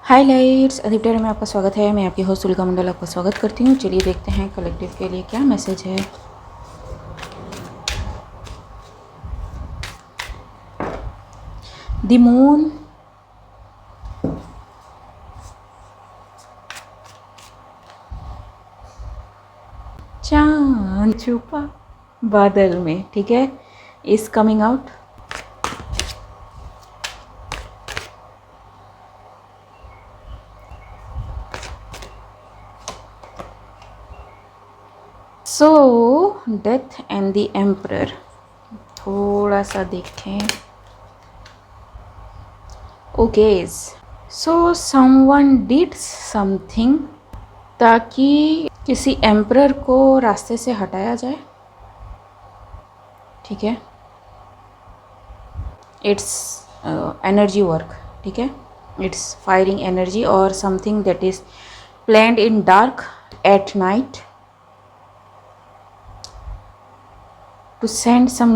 हाय lights अधिप्टर में आपका स्वागत है। मैं आपकी होस्ट तुलिका मंडल आपका स्वागत करती हूँ। चलिए देखते हैं कलेक्टिव के लिए क्या मैसेज है। द मून, चांद छुपा बादल में, ठीक है, is coming out. So death and the emperor, थोड़ा सा देखें। Okay, so someone did something ताकि किसी एम्परर को रास्ते से हटाया जाए, ठीक है। इट्स एनर्जी वर्क, ठीक है। इट्स फायरिंग एनर्जी और something that is planned in dark at night to send some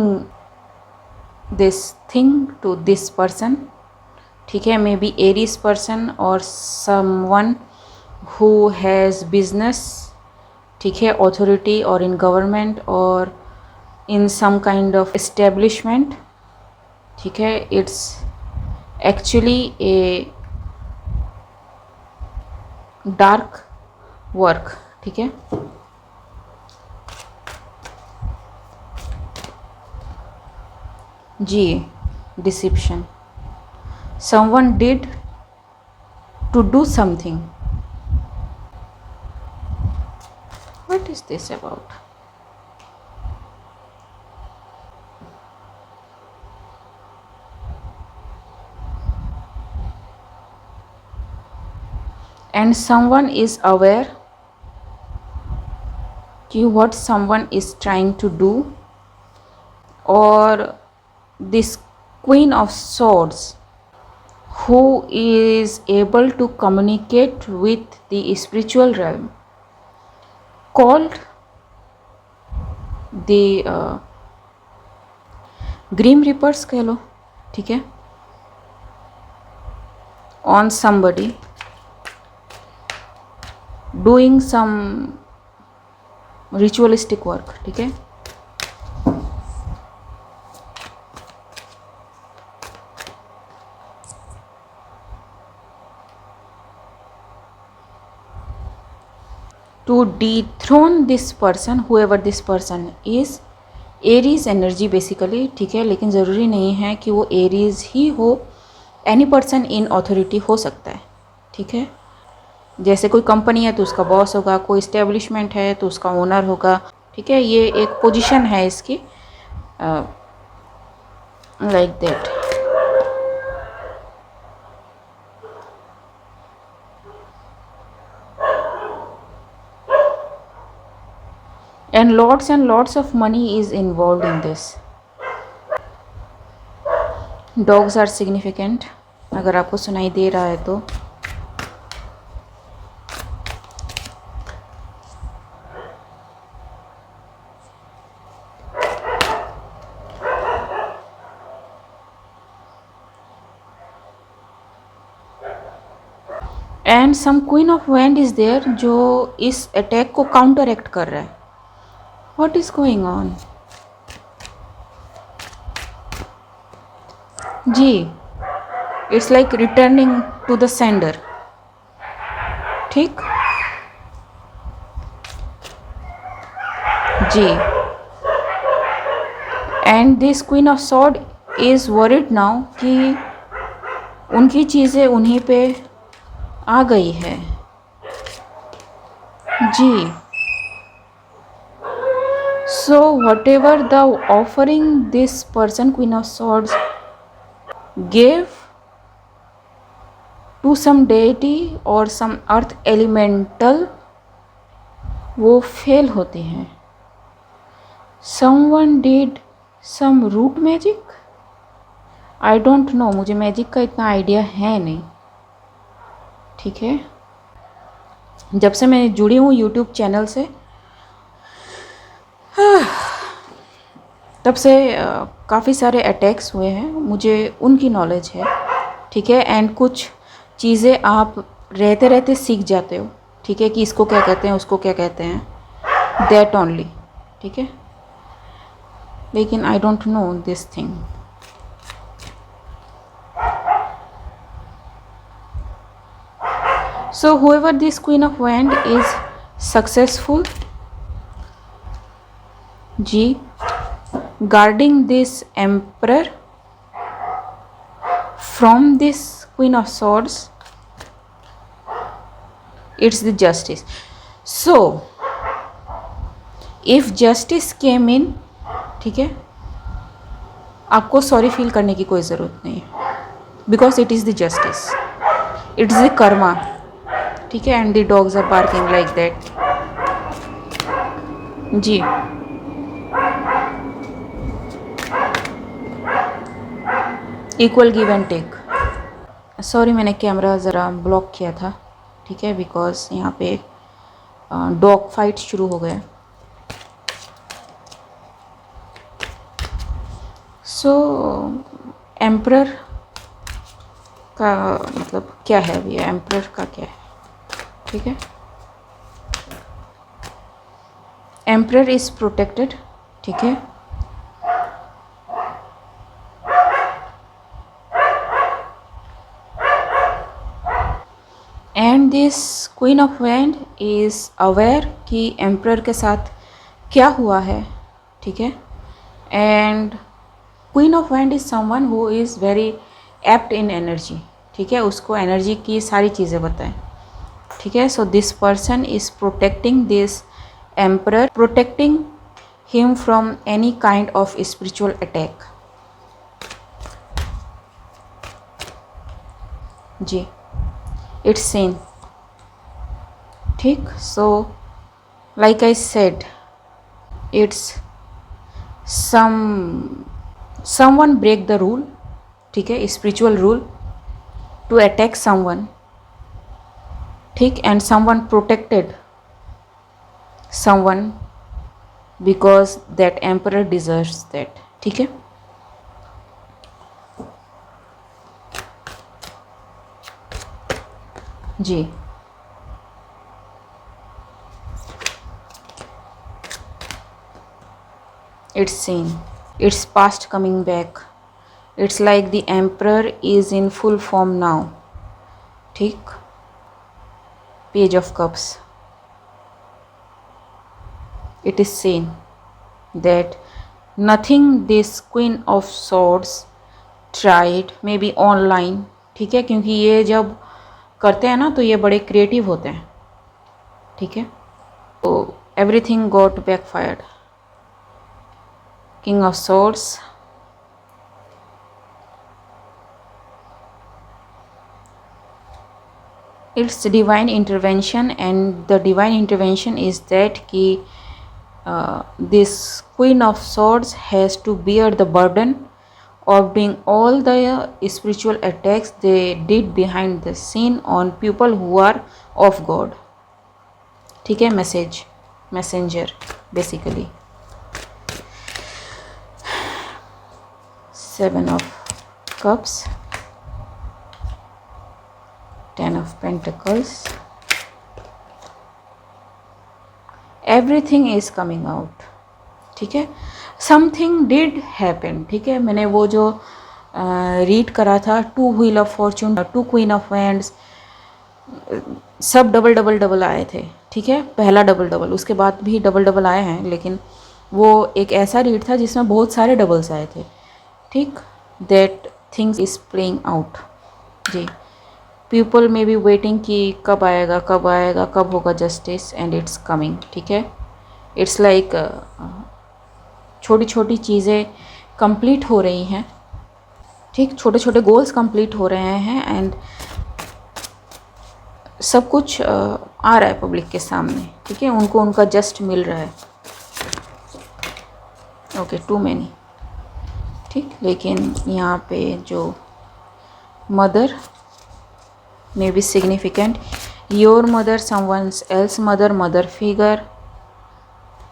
this thing to this person, ठीक है। मे बी एरीज पर्सन और someone who has business, ठीक है, authority or in government or in some kind of establishment, ठीक है। it's actually a dark work, ठीक है। जी, dissipation, someone did to do something. What is this about? And someone is aware कि what someone is trying to do, or this Queen of Swords who is able to communicate with the spiritual realm called the Grim Reapers कह लो, ठीक है, on somebody doing some ritualistic work, ठीक है। to dethrone this person, whoever this person is, Aries energy basically, ठीक है। लेकिन ज़रूरी नहीं है कि वो एरीज ही हो, एनी पर्सन इन ऑथोरिटी हो सकता है, ठीक है। जैसे कोई कंपनी है तो उसका बॉस होगा, कोई इस्टेब्लिशमेंट है तो उसका ओनर होगा, ठीक है। ये एक पोजीशन है इसकी, like that. and lots of money is involved in this. dogs are significant, अगर आपको सुनाई दे रहा है तो। And some queen of wand is there जो इस अटैक को काउंटर एक्ट कर रहा है। What is going on? Ji, it's like returning to the sender, ठीक जी। and this Queen of Sword is worried now कि उनकी चीज़ें उन्हीं पे आ गई है जी। So whatever the offering this person, Queen of Swords, gave to some deity or some earth elemental, वो fail होते हैं। Someone did some root magic, I don't know, मुझे मैजिक का इतना आइडिया है नहीं, ठीक है। जब से मैं जुड़ी हूँ यूट्यूब चैनल से तब से काफ़ी सारे अटैक्स हुए हैं, मुझे उनकी नॉलेज है, ठीक है। एंड कुछ चीज़ें आप रहते रहते सीख जाते हो, ठीक है, कि इसको क्या कहते हैं, उसको क्या कहते हैं, दैट ओनली, ठीक है। लेकिन I don't know this thing. So whoever this Queen of Wand is successful, G, guarding this Emperor from this Queen of Swords, it's the Justice. So if Justice came in, ठीक है, आपको sorry feel करने की कोई ज़रूरत नहीं है, because it is the justice, it's the karma, ठीक है। And the dogs are barking like that. जी, equal give and take. Sorry मैंने कैमरा ज़रा ब्लॉक किया था, ठीक है, बिकॉज यहाँ पे डॉग फाइट शुरू हो गया। सो एम्परर का मतलब क्या है अभी, एम्परर का क्या है, ठीक है। एम्परर इज प्रोटेक्टेड, ठीक है। And this queen of wand is aware कि एम्परर के साथ क्या हुआ है, ठीक है। And queen of wand is someone who is very apt in energy, ठीक है, उसको एनर्जी की सारी चीज़ें बताएं, ठीक है। So this person is protecting this emperor, protecting him from any kind of spiritual attack. जी, इट्स सीन, ठीक। So like I said, it's someone break the rule, ठीक है, spiritual rule to attack someone, ठीक, and someone protected someone because that emperor deserves that, ठीक है। जी, it's seen, it's past coming back, it's like the emperor is in full form now, ठीक। Page of Cups, it is seen that nothing this Queen of Swords tried, maybe online, ठीक है, क्योंकि ये जब करते हैं ना तो ये बड़े क्रिएटिव होते हैं, ठीक है। तो everything got backfired. King of Swords, it's divine intervention, and the divine intervention is that कि this Queen of Swords has to bear the burden of doing all the spiritual attacks they did behind the scene on people who are of God, ठीक है। messenger basically। 7 of Cups, 10 of Pentacles, everything is coming out, ठीक है। something did happen, ठीक है। मैंने वो जो read करा था, 2 wheel of Fortune, 2 queen of wands, सब डबल डबल डबल आए थे, ठीक है। पहला डबल डबल, उसके बाद भी डबल डबल आए हैं, लेकिन वो एक ऐसा रीड था जिसमें बहुत सारे डबल्स आए थे, ठीक। That things is playing out. जी, पीपल मे बी वेटिंग कि कब आएगा, कब आएगा, कब होगा जस्टिस, एंड इट्स कमिंग, ठीक है। इट्स लाइक छोटी छोटी चीज़ें कंप्लीट हो रही हैं, ठीक, छोटे छोटे गोल्स कंप्लीट हो रहे हैं, एंड सब कुछ आ रहा है पब्लिक के सामने, ठीक है। उनको उनका जस्ट मिल रहा है। ओके, टू मैनी, ठीक। लेकिन यहाँ पे जो mother may be significant, your mother, someone's else mother, mother figure,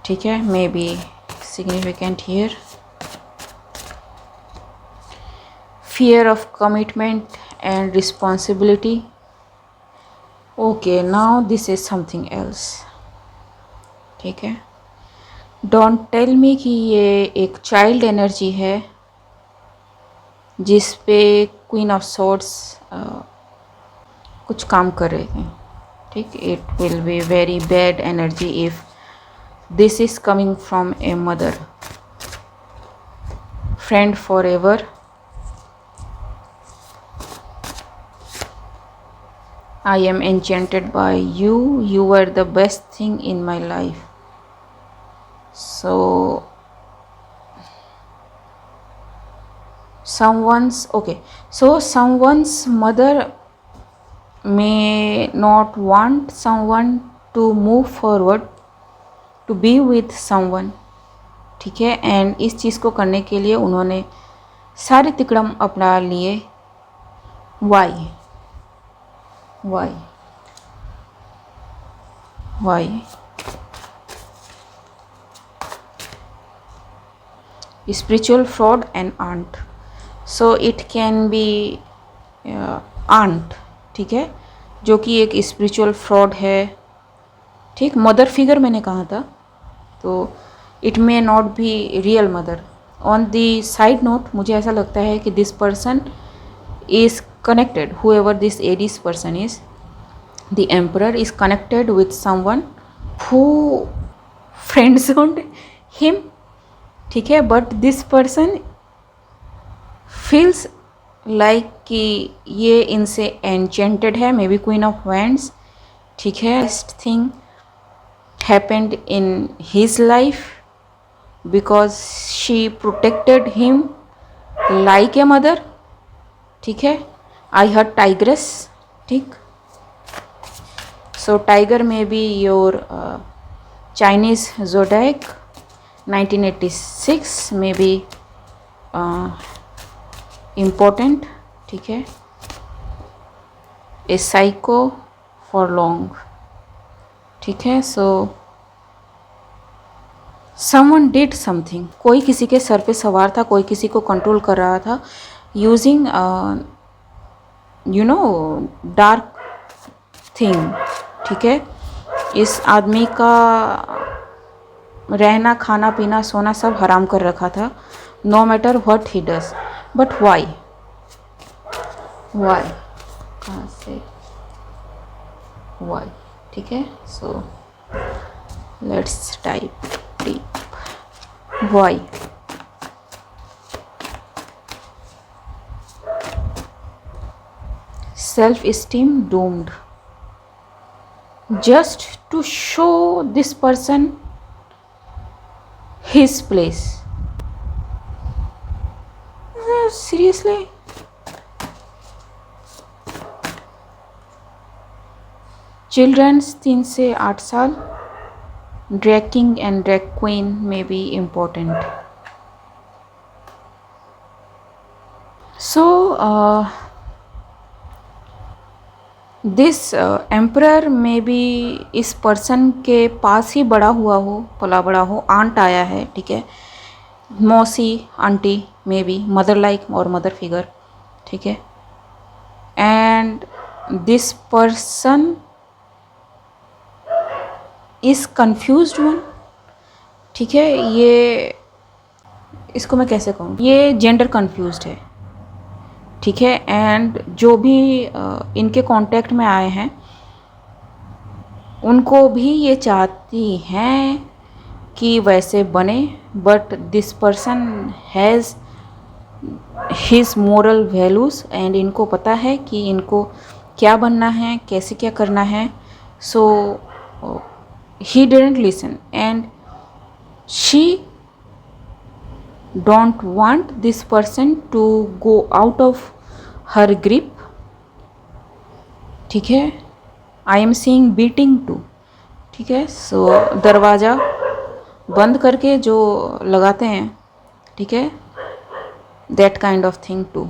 ठीक है, may be significant here. fear of commitment and responsibility, okay, now this is something else. ठीक है, डोंट टेल मी कि ये एक चाइल्ड एनर्जी है जिस पे क्वीन ऑफ सोर्ड्स कुछ काम कर रहे थे। ठीक, it will be very bad energy if this is coming from a mother. Friend for ever, I am enchanted by you, you were the best thing in my life. So someone's mother may not want someone to move forward to be with someone. ठीक है, and इस चीज़ को करने के लिए उन्होंने सारे तिकड़म अपना लिए। Why spiritual fraud and aunt, so it can be aunt। ठीक है, जो कि एक स्पिरिचुअल फ्रॉड है। ठीक, मदर फिगर मैंने कहा था, तो it may not be real mother. On the side note मुझे ऐसा लगता है कि this person is connected, whoever this Aries person is, the emperor is connected with someone who friend zoned him। ठीक है, but this person feels like कि ये इनसे enchanted है, may be queen of wands. ठीक है, best thing happened in his life because she protected him like a mother। ठीक है, I heard tigress। ठीक, so tiger may be your Chinese zodiac 1986 may be important। ठीक है, a psycho for long। ठीक है, so someone did something, कोई किसी के सर पे सवार था, कोई किसी को कंट्रोल कर रहा था यूजिंग डार्क थिंग। ठीक है, इस आदमी का रहना खाना पीना सोना सब हराम कर रखा था, no matter what he does. But why कहाँ से वाई। ठीक है, so let's type deep why. Self-esteem doomed, just to show this person his place। Seriously, children's 3 से 8 साल, drag king and drag queen may be important। So this emperor में भी इस person के पास ही बड़ा हुआ हो, पला बड़ा हो, आंट आया है। ठीक है, मौसी आंटी में भी मदर लाइक और मदर फिगर। ठीक है, and this person is confused one. ठीक है, ये इसको मैं कैसे कहूँ, ये जेंडर कंफ्यूज्ड है। ठीक है, एंड जो भी इनके कांटेक्ट में आए हैं उनको भी ये चाहती हैं कि वैसे बने, but this person has his moral values and इनको पता है कि इनको क्या बनना है, कैसे क्या करना है। So he didn't listen and she don't want this person to go out of her grip। ठीक है, I am seeing beating too। ठीक है, सो दरवाज़ा बंद करके जो लगाते हैं, ठीक है, that kind of thing too।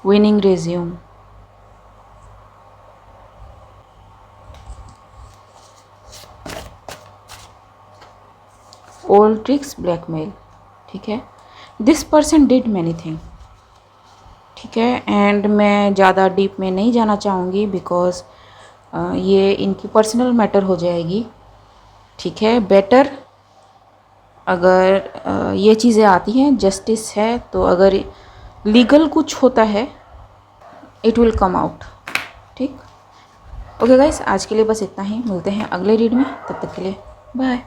winning resume, old tricks, blackmail। ठीक है, this person did many thing. ठीक है। एंड मैं ज़्यादा डीप में नहीं जाना चाहूँगी बिकॉज़ ये इनकी पर्सनल मैटर हो जाएगी। ठीक है, बेटर अगर ये चीज़ें आती हैं, जस्टिस है, तो अगर लीगल कुछ होता है इट विल कम आउट। ठीक, ओके गाइस, आज के लिए बस इतना ही। मिलते हैं अगले रीड में, तब तक के लिए बाय।